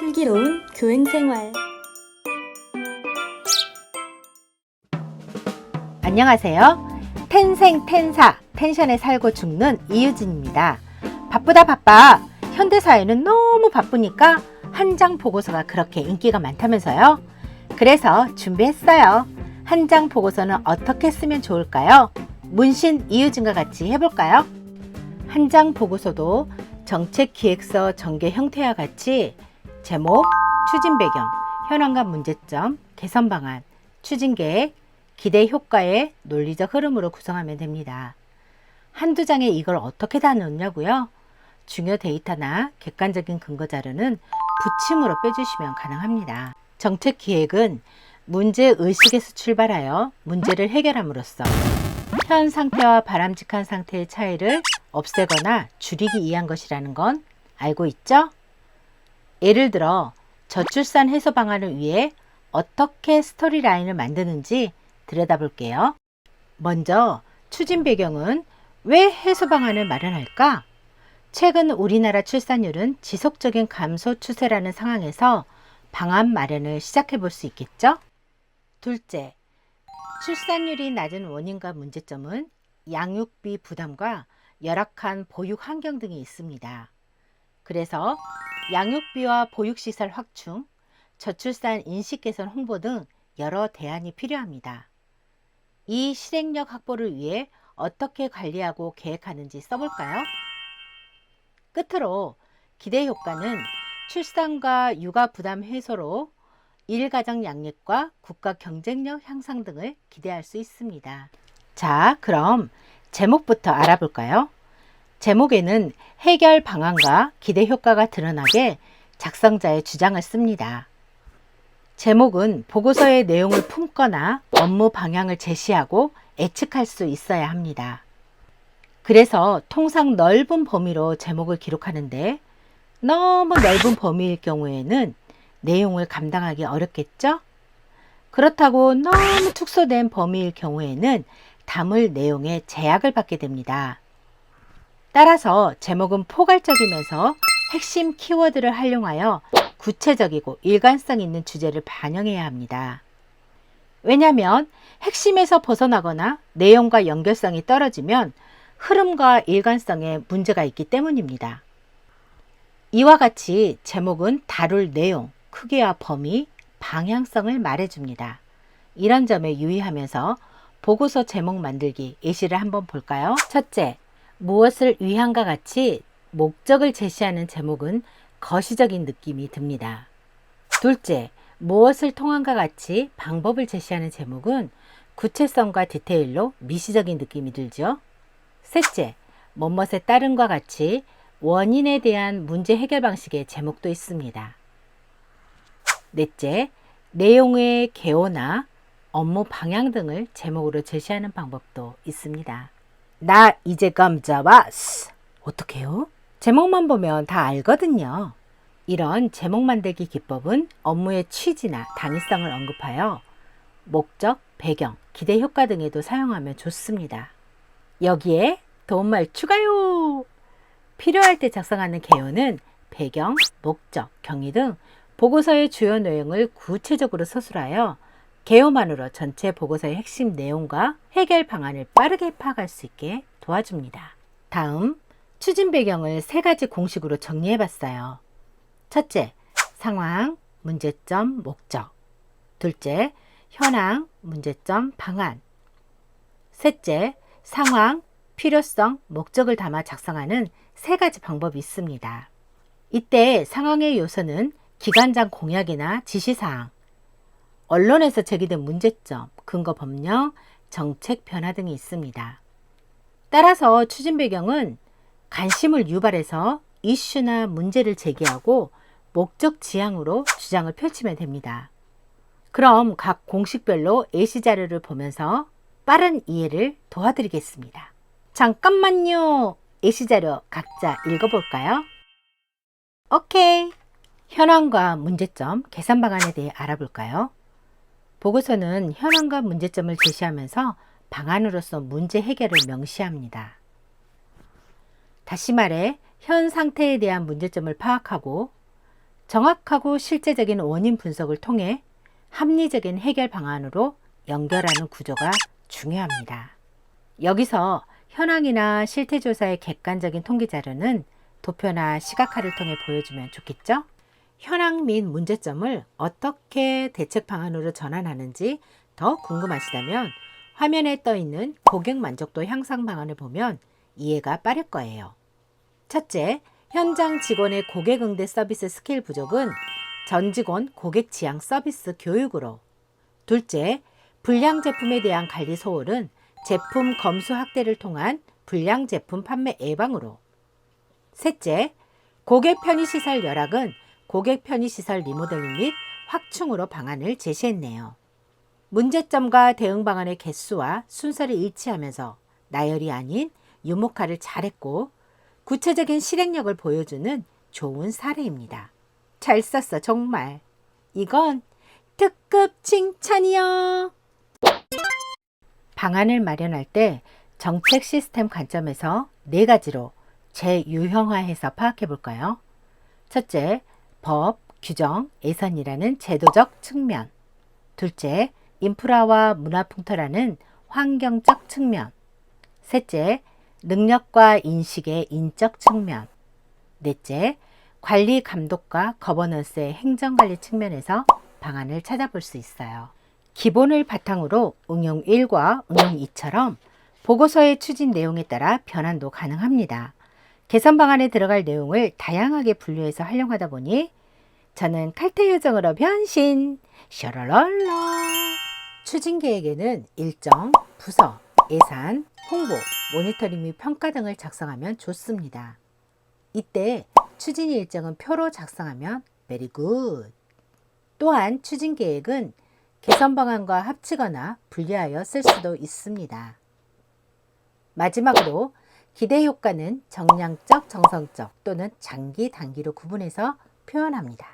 슬기로운 교행생활. 안녕하세요. 텐생텐사 텐션에 살고 죽는 이유진입니다. 바쁘다 바빠. 현대사회는 너무 바쁘니까 한 장 보고서가 그렇게 인기가 많다면서요. 그래서 준비했어요. 한 장 보고서는 어떻게 쓰면 좋을까요? 문신 이유진과 같이 해볼까요? 한 장 보고서도 정책기획서 전개 형태와 같이 제목, 추진 배경, 현황과 문제점, 개선 방안, 추진 계획, 기대 효과의 논리적 흐름으로 구성하면 됩니다. 한두 장에 이걸 어떻게 다 넣냐고요? 중요 데이터나 객관적인 근거 자료는 붙임으로 빼주시면 가능합니다. 정책 기획은 문제 의식에서 출발하여 문제를 해결함으로써 현 상태와 바람직한 상태의 차이를 없애거나 줄이기 위한 것이라는 건 알고 있죠? 예를 들어 저출산 해소 방안을 위해 어떻게 스토리라인을 만드는지 들여다볼게요. 먼저 추진 배경은 왜 해소 방안을 마련할까? 최근 우리나라 출산율은 지속적인 감소 추세라는 상황에서 방안 마련을 시작해 볼 수 있겠죠? 둘째, 출산율이 낮은 원인과 문제점은 양육비 부담과 열악한 보육 환경 등이 있습니다. 그래서 양육비와 보육시설 확충, 저출산 인식 개선 홍보 등 여러 대안이 필요합니다. 이 실행력 확보를 위해 어떻게 관리하고 계획하는지 써볼까요? 끝으로 기대 효과는 출산과 육아 부담 해소로 일가정 양립과 국가 경쟁력 향상 등을 기대할 수 있습니다. 자, 그럼 제목부터 알아볼까요? 제목에는 해결 방안과 기대 효과가 드러나게 작성자의 주장을 씁니다. 제목은 보고서의 내용을 품거나 업무 방향을 제시하고 예측할 수 있어야 합니다. 그래서 통상 넓은 범위로 제목을 기록하는데 너무 넓은 범위일 경우에는 내용을 감당하기 어렵겠죠? 그렇다고 너무 축소된 범위일 경우에는 담을 내용에 제약을 받게 됩니다. 따라서 제목은 포괄적이면서 핵심 키워드를 활용하여 구체적이고 일관성 있는 주제를 반영해야 합니다. 왜냐하면 핵심에서 벗어나거나 내용과 연결성이 떨어지면 흐름과 일관성에 문제가 있기 때문입니다. 이와 같이 제목은 다룰 내용, 크기와 범위, 방향성을 말해줍니다. 이런 점에 유의하면서 보고서 제목 만들기 예시를 한번 볼까요? 첫째, 무엇을 위한과 같이 목적을 제시하는 제목은 거시적인 느낌이 듭니다. 둘째, 무엇을 통한과 같이 방법을 제시하는 제목은 구체성과 디테일로 미시적인 느낌이 들죠. 셋째, 뭐뭇에 따른과 같이 원인에 대한 문제 해결 방식의 제목도 있습니다. 넷째, 내용의 개요나 업무 방향 등을 제목으로 제시하는 방법도 있습니다. 나 이제 감자 왔어. 어떡해요? 제목만 보면 다 알거든요. 이런 제목 만들기 기법은 업무의 취지나 당위성을 언급하여 목적, 배경, 기대 효과 등에도 사용하면 좋습니다. 여기에 도움말 추가요! 필요할 때 작성하는 개요는 배경, 목적, 경위 등 보고서의 주요 내용을 구체적으로 서술하여 개요만으로 전체 보고서의 핵심 내용과 해결 방안을 빠르게 파악할 수 있게 도와줍니다. 다음, 추진 배경을 3가지 공식으로 정리해봤어요. 첫째, 상황, 문제점, 목적. 둘째, 현황, 문제점, 방안. 셋째, 상황, 필요성, 목적을 담아 작성하는 3가지 방법이 있습니다. 이때 상황의 요소는 기관장 공약이나 지시사항, 언론에서 제기된 문제점, 근거 법령, 정책 변화 등이 있습니다. 따라서 추진 배경은 관심을 유발해서 이슈나 문제를 제기하고 목적 지향으로 주장을 펼치면 됩니다. 그럼 각 공식별로 예시 자료를 보면서 빠른 이해를 도와드리겠습니다. 잠깐만요. 예시 자료 각자 읽어볼까요? 오케이. 현황과 문제점, 개선 방안에 대해 알아볼까요? 보고서는 현황과 문제점을 제시하면서 방안으로서 문제 해결을 명시합니다. 다시 말해 현 상태에 대한 문제점을 파악하고 정확하고 실제적인 원인 분석을 통해 합리적인 해결 방안으로 연결하는 구조가 중요합니다. 여기서 현황이나 실태조사의 객관적인 통계 자료는 도표나 시각화를 통해 보여주면 좋겠죠? 현황 및 문제점을 어떻게 대책 방안으로 전환하는지 더 궁금하시다면 화면에 떠 있는 고객 만족도 향상 방안을 보면 이해가 빠를 거예요. 첫째, 현장 직원의 고객 응대 서비스 스킬 부족은 전 직원 고객 지향 서비스 교육으로. 둘째, 불량 제품에 대한 관리 소홀은 제품 검수 확대를 통한 불량 제품 판매 예방으로. 셋째, 고객 편의시설 열악은 고객 편의시설 리모델링 및 확충으로 방안을 제시했네요. 문제점과 대응 방안의 개수와 순서를 일치하면서 나열이 아닌 유목화를 잘했고 구체적인 실행력을 보여주는 좋은 사례입니다. 잘 썼어, 정말. 이건 특급 칭찬이요. 방안을 마련할 때 정책 시스템 관점에서 4가지로 재유형화해서 파악해 볼까요? 첫째, 법, 규정, 예산이라는 제도적 측면. 둘째, 인프라와 문화풍토라는 환경적 측면. 셋째, 능력과 인식의 인적 측면. 넷째, 관리 감독과 거버넌스의 행정관리 측면에서 방안을 찾아볼 수 있어요. 기본을 바탕으로 응용 1과 응용 2처럼 보고서의 추진 내용에 따라 변환도 가능합니다. 개선 방안에 들어갈 내용을 다양하게 분류해서 활용하다 보니 저는 칼퇴 요정으로 변신! 셔러럴러! 추진 계획에는 일정, 부서, 예산, 홍보, 모니터링 및 평가 등을 작성하면 좋습니다. 이때 추진 일정은 표로 작성하면 very good. 또한 추진 계획은 개선 방안과 합치거나 분리하여 쓸 수도 있습니다. 마지막으로 기대 효과는 정량적, 정성적 또는 장기, 단기로 구분해서 표현합니다.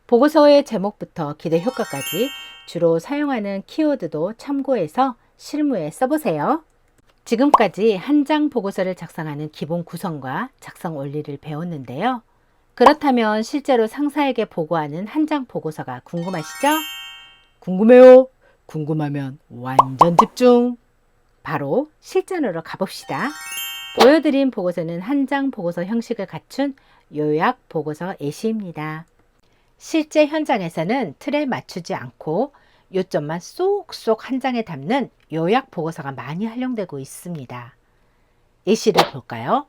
보고서의 제목부터 기대 효과까지 주로 사용하는 키워드도 참고해서 실무에 써보세요. 지금까지 한 장 보고서를 작성하는 기본 구성과 작성 원리를 배웠는데요. 그렇다면 실제로 상사에게 보고하는 한 장 보고서가 궁금하시죠? 궁금해요. 궁금하면 완전 집중. 바로 실전으로 가봅시다. 보여드린 보고서는 한 장 보고서 형식을 갖춘 요약 보고서 예시입니다. 실제 현장에서는 틀에 맞추지 않고 요점만 쏙쏙 한 장에 담는 요약 보고서가 많이 활용되고 있습니다. 예시를 볼까요?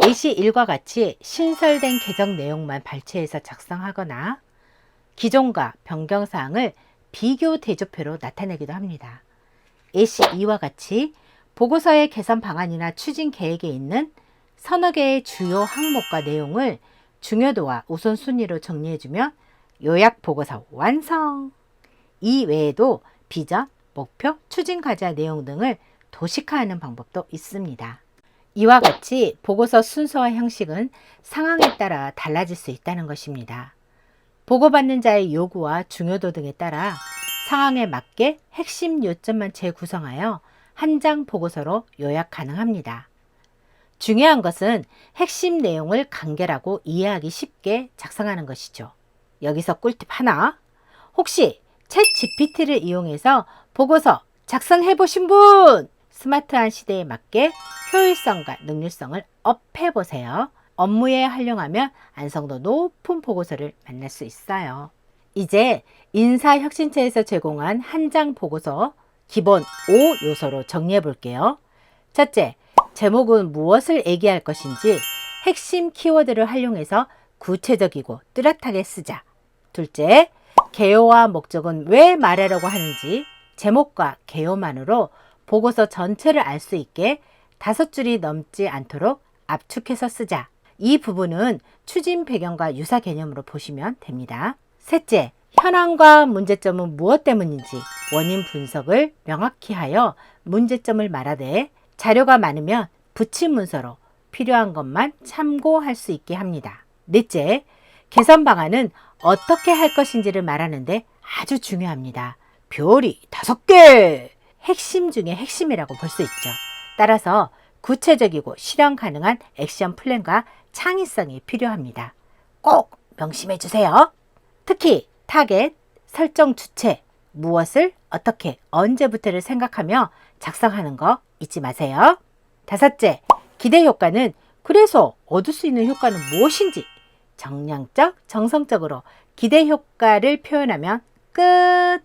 예시 1과 같이 신설된 개정 내용만 발췌해서 작성하거나 기존과 변경사항을 비교 대조표로 나타내기도 합니다. 예시 2와 같이 보고서의 개선 방안이나 추진 계획에 있는 서너 개의 주요 항목과 내용을 중요도와 우선순위로 정리해주면 요약 보고서 완성! 이 외에도 비전, 목표, 추진 과제 내용 등을 도식화하는 방법도 있습니다. 이와 같이 보고서 순서와 형식은 상황에 따라 달라질 수 있다는 것입니다. 보고받는 자의 요구와 중요도 등에 따라 상황에 맞게 핵심 요점만 재구성하여 한 장 보고서로 요약 가능합니다. 중요한 것은 핵심 내용을 간결하고 이해하기 쉽게 작성하는 것이죠. 여기서 꿀팁 하나. 혹시 챗 GPT를 이용해서 보고서 작성해 보신 분! 스마트한 시대에 맞게 효율성과 능률성을 업해 보세요. 업무에 활용하면 완성도 높은 보고서를 만날 수 있어요. 이제 인사혁신처에서 제공한 한 장 보고서 기본 5 요소로 정리해 볼게요. 첫째, 제목은 무엇을 얘기할 것인지 핵심 키워드를 활용해서 구체적이고 뚜렷하게 쓰자. 둘째, 개요와 목적은 왜 말하려고 하는지 제목과 개요만으로 보고서 전체를 알 수 있게 5줄이 넘지 않도록 압축해서 쓰자. 이 부분은 추진 배경과 유사 개념으로 보시면 됩니다. 셋째, 현황과 문제점은 무엇 때문인지 원인 분석을 명확히 하여 문제점을 말하되 자료가 많으면 붙임 문서로 필요한 것만 참고할 수 있게 합니다. 넷째, 개선 방안은 어떻게 할 것인지를 말하는데 아주 중요합니다. 별이 5개! 핵심 중에 핵심이라고 볼 수 있죠. 따라서 구체적이고 실현 가능한 액션 플랜과 창의성이 필요합니다. 꼭 명심해 주세요. 특히 타겟, 설정 주체, 무엇을 어떻게 언제부터를 생각하며 작성하는 거 잊지 마세요. 다섯째, 기대 효과는 그래서 얻을 수 있는 효과는 무엇인지 정량적, 정성적으로 기대 효과를 표현하면 끝!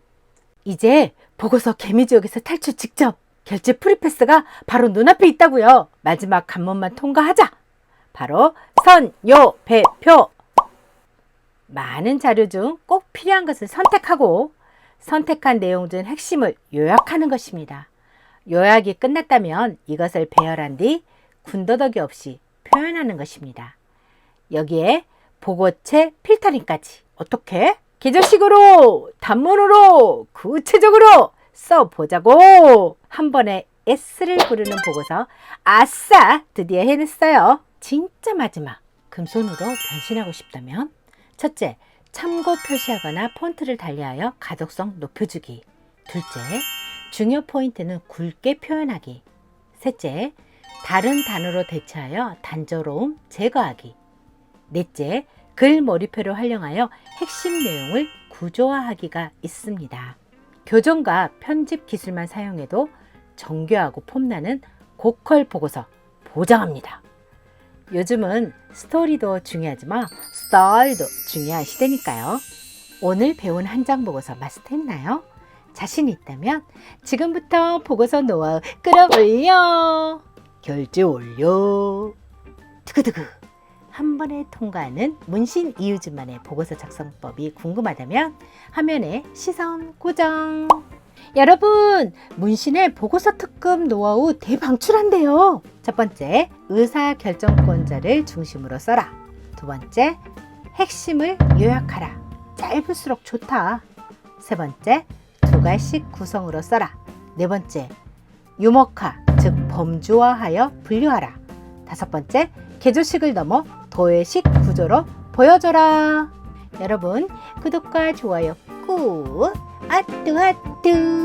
이제 보고서 개미지옥에서 탈출 직접! 결제 프리패스가 바로 눈앞에 있다고요. 마지막 관문만 통과하자! 바로 선요배표! 많은 자료 중 꼭 필요한 것을 선택하고 선택한 내용 중 핵심을 요약하는 것입니다. 요약이 끝났다면 이것을 배열한 뒤 군더더기 없이 표현하는 것입니다. 여기에 보고체 필터링까지 어떻게? 계절식으로, 단문으로, 구체적으로 써보자고! 한 번에 S를 부르는 보고서 아싸! 드디어 해냈어요. 진짜 마지막 금손으로 변신하고 싶다면 첫째, 참고 표시하거나 폰트를 달리하여 가독성 높여주기. 둘째, 중요 포인트는 굵게 표현하기. 셋째, 다른 단어로 대체하여 단조로움 제거하기. 넷째, 글 몰입표를 활용하여 핵심 내용을 구조화하기가 있습니다. 교정과 편집 기술만 사용해도 정교하고 폼나는 고퀄 보고서 보장합니다. 요즘은 스토리도 중요하지만 스타일도 중요한 시대니까요. 오늘 배운 한 장 보고서 마스터했나요? 자신 있다면 지금부터 보고서 노하우 끌어올려! 결제 올려! 두구두구! 한 번에 통과하는 문신 이유진만의 보고서 작성법이 궁금하다면 화면에 시선 고정! 여러분, 문신의 보고서 특급 노하우 대방출한대요. 첫 번째, 의사결정권자를 중심으로 써라. 두 번째, 핵심을 요약하라. 짧을수록 좋다. 세 번째, 두 갈씩 구성으로 써라. 네 번째, 유목화, 즉 범주화하여 분류하라. 다섯 번째, 개조식을 넘어 도회식 구조로 보여줘라. 여러분, 구독과 좋아요 꾹! 아뚜아뚜!